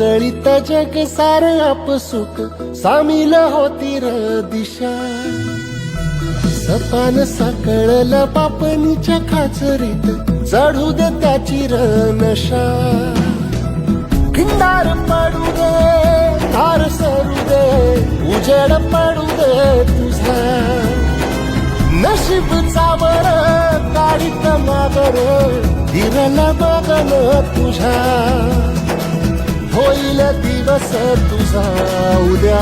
उजळीत जग सार आपसुक सामील होती र दिशा. सपान साकळलं पापणीच्या खाचरीत चढू दे त्याची र नशा. खिंडार पडू दे धार सरू दे उजेड पडू दे तुझा. नशीब चावर काढीत मागर हिरल बघन तुझ्या. होईल दिवस तुझा उद्या